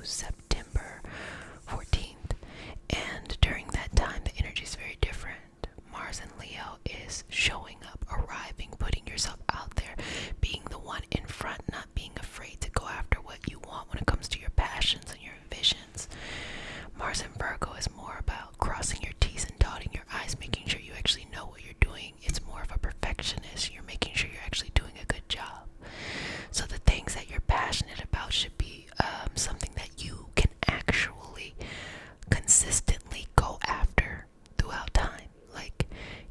September 14th. And during that time, the energy is very different. Mars in Leo is showing up, arriving, putting yourself out there, being the one in front, not being afraid to go after what you want when it comes to your passions and your visions. Mars in Virgo is more about crossing your T's and dotting your I's, making sure you actually know what you're doing. It's more of a perfectionist. You're making sure you're actually doing a good job. So the things that you're passionate about should be something that you can actually consistently go after throughout time. Like,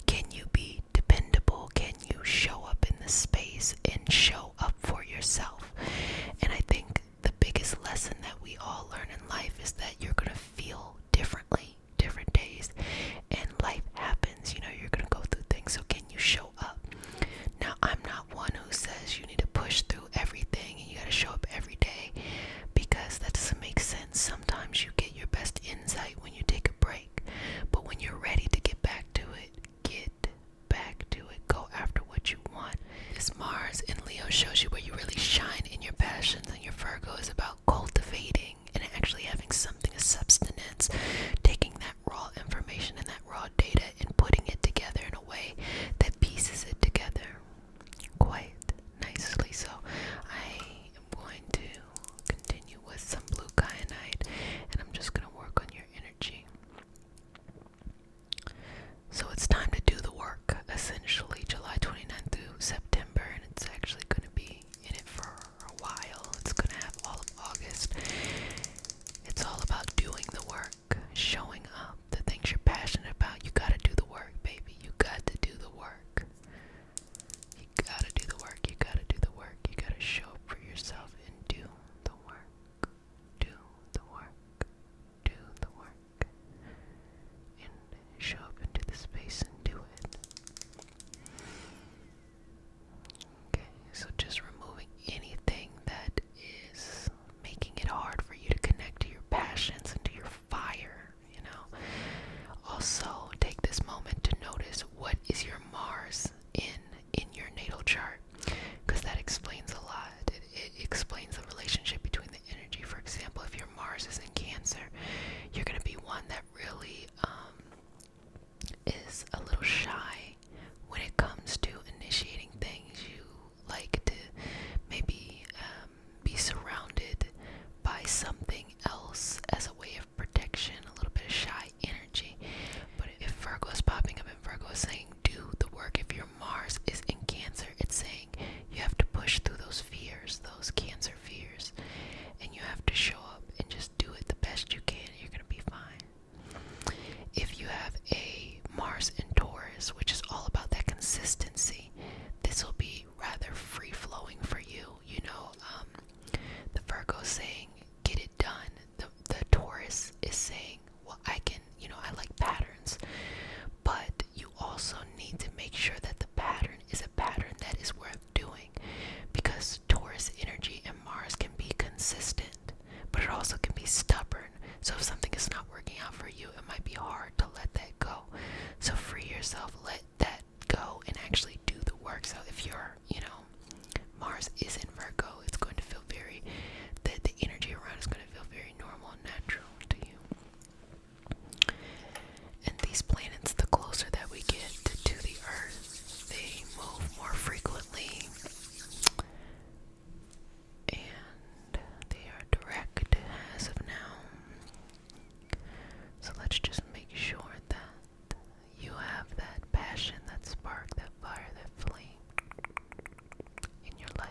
can you be dependable? Can you show up in the space and show up for yourself? And I think the biggest lesson that we all learn in life is that you're going to feel differently different days, and life happens. You're going to go through things. So can you show up? Now, I'm not one who says you need to push through everything and you got to show up every day, because that doesn't make sense. Sometimes you get your best insight when you take a break. But when you're ready to get back to it, get back to it. Go after what you want. This Mars in Leo shows you where you really shine in your passions, and your Virgo is about cultivating and actually having something of substance, taking that raw information and that raw data and putting it together in a way that pieces it together quite nicely. So I am going to continue with some blue kyanite, and I'm just going to work on your energy. So it's time to do the work, essentially, July 29th through September, and it's actually going to be in it for a while. It's going to have all of August. It's all about doing the work, showing up, the things you're passionate about. You got to do the work, baby. You got to do the work. You got to do the work. You got to do the work. You got to show up for yourself and do the work. Do the work. Do the work. And show up into the space and do it. Okay, so just removing anything that is making it hard for you to connect to your passions and to your fire. Also, take this moment to notice what is your Mars in your natal chart, because that explains a lot. It explains the relationship between the energy. For example, if your Mars is in Cancer, you're going to be one that really is a little shy when it comes to initiating things. You like to maybe be surrounded by something else as a way of protection, a little bit of shy energy. But if Virgo is popping up and Virgo is saying do the work, if your Mars is in Cancer, it's saying you have to push through those fears, those Cancer fears, and you have to show up and just do it the best you can. You're going to be fine. If you have a Mars in Taurus, which is all about that consistency, this will be rather free-flowing for you. The Virgo is saying get it done. The Taurus is saying, well, I like patterns, but you also need to make sure that the pattern is a pattern that is worth doing, because Taurus energy and Mars can be consistent, but it also can be stubborn. So if something is not working out for you, it might be hard to let that go. So free yourself, let that go, and actually do the work. So if your Mars is in Virgo, it's going to feel the energy around is going to feel very normal and natural to you. And these planets, the closer that we get to the Earth, they move more frequently, and they are direct as of now. So let's just make sure that you have that passion, that spark, that fire, that flame in your life.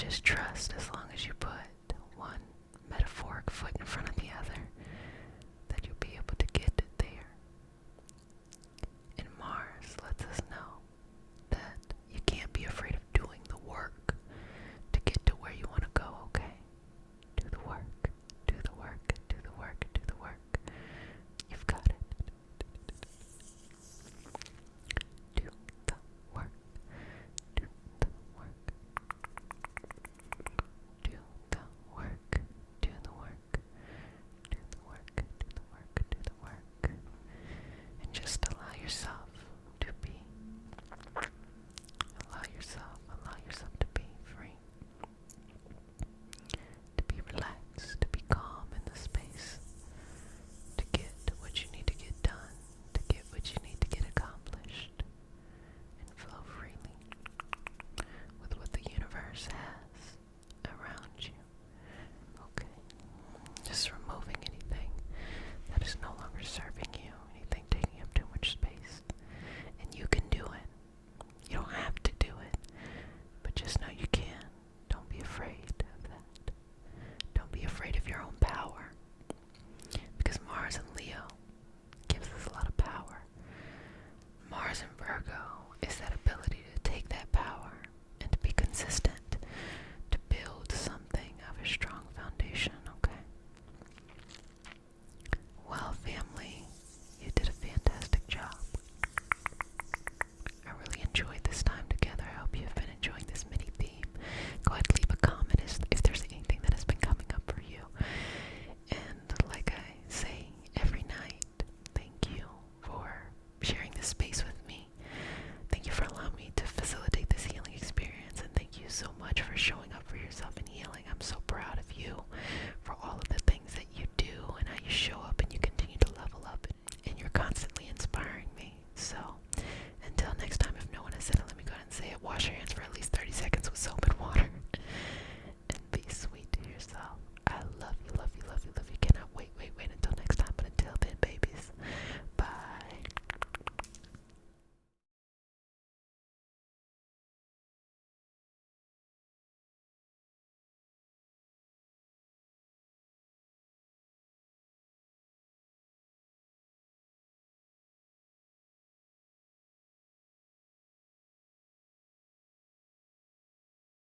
just trust, as long as you put one metaphoric foot in front of the other, that you'll be able to get there. And Mars lets us know that you can't be afraid of doing the work to get to where you want to go, okay? Do the work, do the work, do the work, do the work. You've got it. Do the work, do the work, do the work, do the work, do the work, do the work, do the work. And just allow yourself to be. Allow yourself to be free. To be relaxed, to be calm in the space. To get what you need to get done. To get what you need to get accomplished. And flow freely with what the universe has around you. Okay. Just removing anything that is no longer serving you, anything taking up too much space. And you can do it. You don't have to do it, but just know you can. Don't be afraid of that. Don't be afraid of your own power, because Mars in Leo gives us a lot of power. Mars in Virgo is that ability to take that power and to be consistent, to build something of a strong foundation, okay? Well, family, you did a fantastic job. I really enjoyed this time together. I hope you've been enjoying this mini theme. Go ahead and leave a comment if there's anything that has been coming up for you. And like I say every night, thank you for sharing this space with me. Thank you for allowing me to facilitate this healing experience. And thank you so much for showing up for yourself